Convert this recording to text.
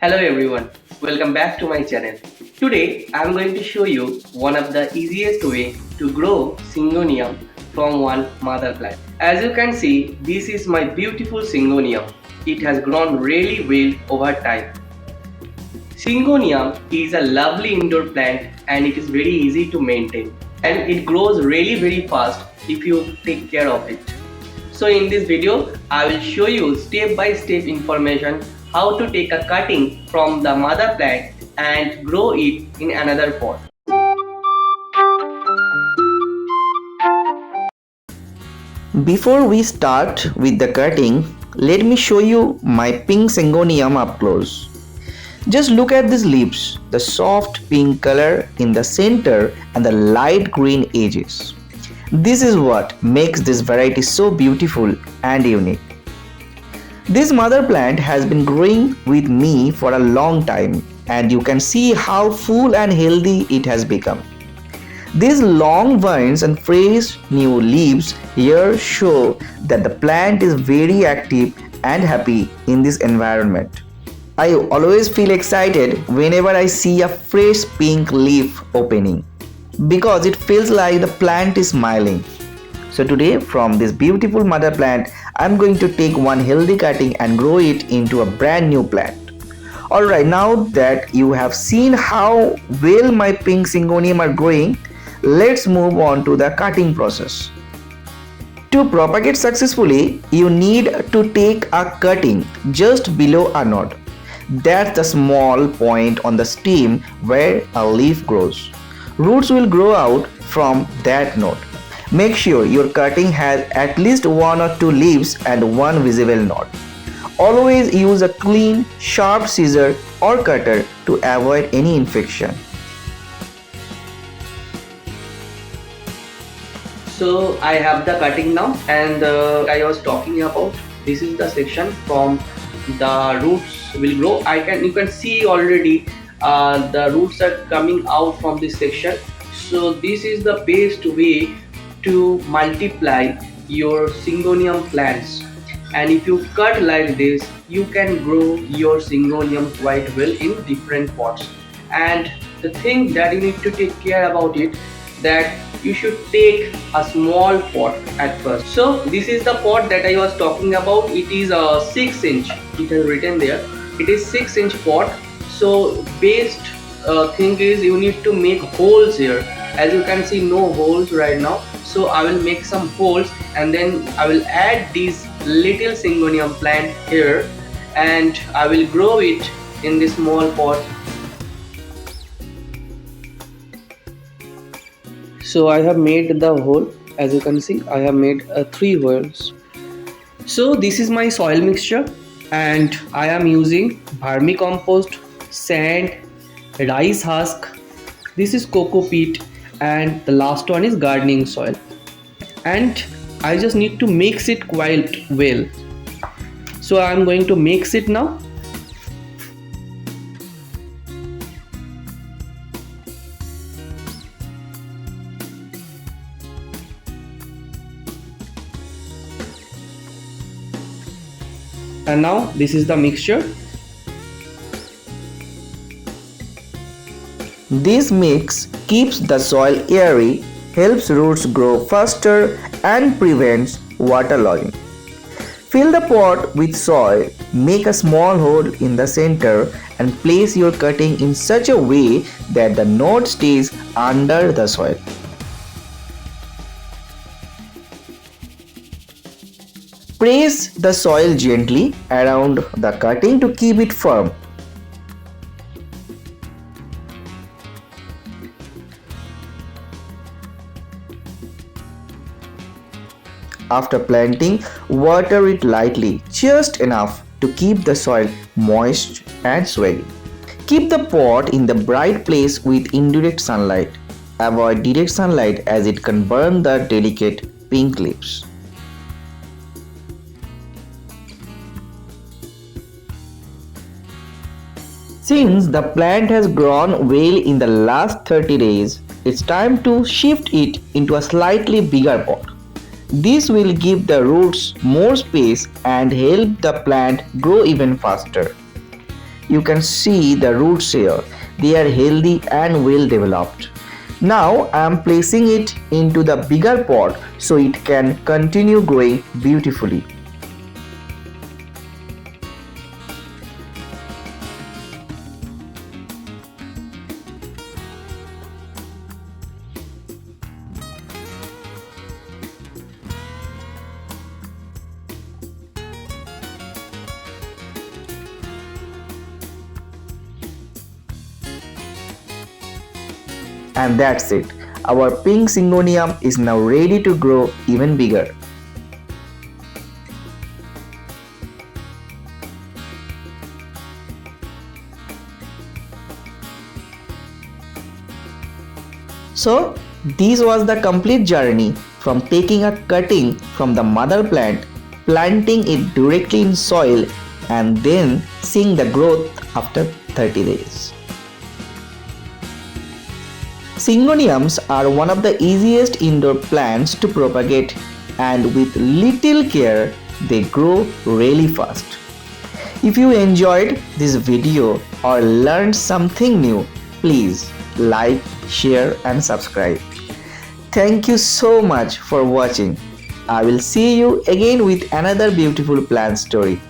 Hello everyone, welcome back to my channel. Today I am going to show you one of the easiest way to grow Syngonium from one mother plant. As you can see, this is my beautiful Syngonium. It has grown really well over time. Syngonium is a lovely indoor plant and it is very easy to maintain, and it grows really very fast if you take care of it. So in this video, I will show you step by step information how to take a cutting from the mother plant and grow it in another pot. Before we start with the cutting, let me show you my pink syngonium up close. Just look at these leaves, the soft pink color in the center and the light green edges. This is what makes this variety so beautiful and unique. This mother plant has been growing with me for a long time, and you can see how full and healthy it has become. These long vines and fresh new leaves here show that the plant is very active and happy in this environment. I always feel excited whenever I see a fresh pink leaf opening, because it feels like the plant is smiling. So today, from this beautiful mother plant, I'm going to take one healthy cutting and grow it into a brand new plant. Alright, now that you have seen how well my pink syngonium are growing, let's move on to the cutting process. To propagate successfully, you need to take a cutting just below a node. That's the small point on the stem where a leaf grows. Roots will grow out from that node. Make sure your cutting has at least one or two leaves and one visible node. Always use a clean, sharp scissor or cutter to avoid any infection. So I have the cutting now, and I was talking about, this is the section from the roots will grow. You can see already the roots are coming out from this section. So this is the best way to multiply your syngonium plants, and if you cut like this, you can grow your syngonium quite well in different pots. And the thing that you need to take care about it, that you should take a small pot at first. So this is the pot that I was talking about. It is a 6 inch, it has written there, it is 6-inch pot. So best thing is you need to make holes here. As you can see, no holes right now, so I will make some holes and then I will add this little syngonium plant here and I will grow it in this small pot. So I have made the hole. As you can see, I have made 3 holes. So this is my soil mixture, and I am using vermicompost, sand, rice husk, this is coco peat, and the last one is gardening soil. And I just need to mix it quite well. So I am going to mix it now. And now this is the mixture. This mix keeps the soil airy, helps roots grow faster and prevents waterlogging. Fill the pot with soil, make a small hole in the center and place your cutting in such a way that the node stays under the soil. Press the soil gently around the cutting to keep it firm. After planting, water it lightly, just enough to keep the soil moist and swelling. Keep the pot in the bright place with indirect sunlight. Avoid direct sunlight as it can burn the delicate pink leaves. Since the plant has grown well in the last 30 days, it's time to shift it into a slightly bigger pot. This will give the roots more space and help the plant grow even faster. You can see the roots here. They are healthy and well developed. Now I am placing it into the bigger pot so it can continue growing beautifully. And that's it. Our pink syngonium is now ready to grow even bigger. So, this was the complete journey from taking a cutting from the mother plant, planting it directly in soil, and then seeing the growth after 30 days. Syngoniums are one of the easiest indoor plants to propagate, and with little care they grow really fast. If you enjoyed this video or learned something new, please like, share and subscribe. Thank you so much for watching. I will see you again with another beautiful plant story.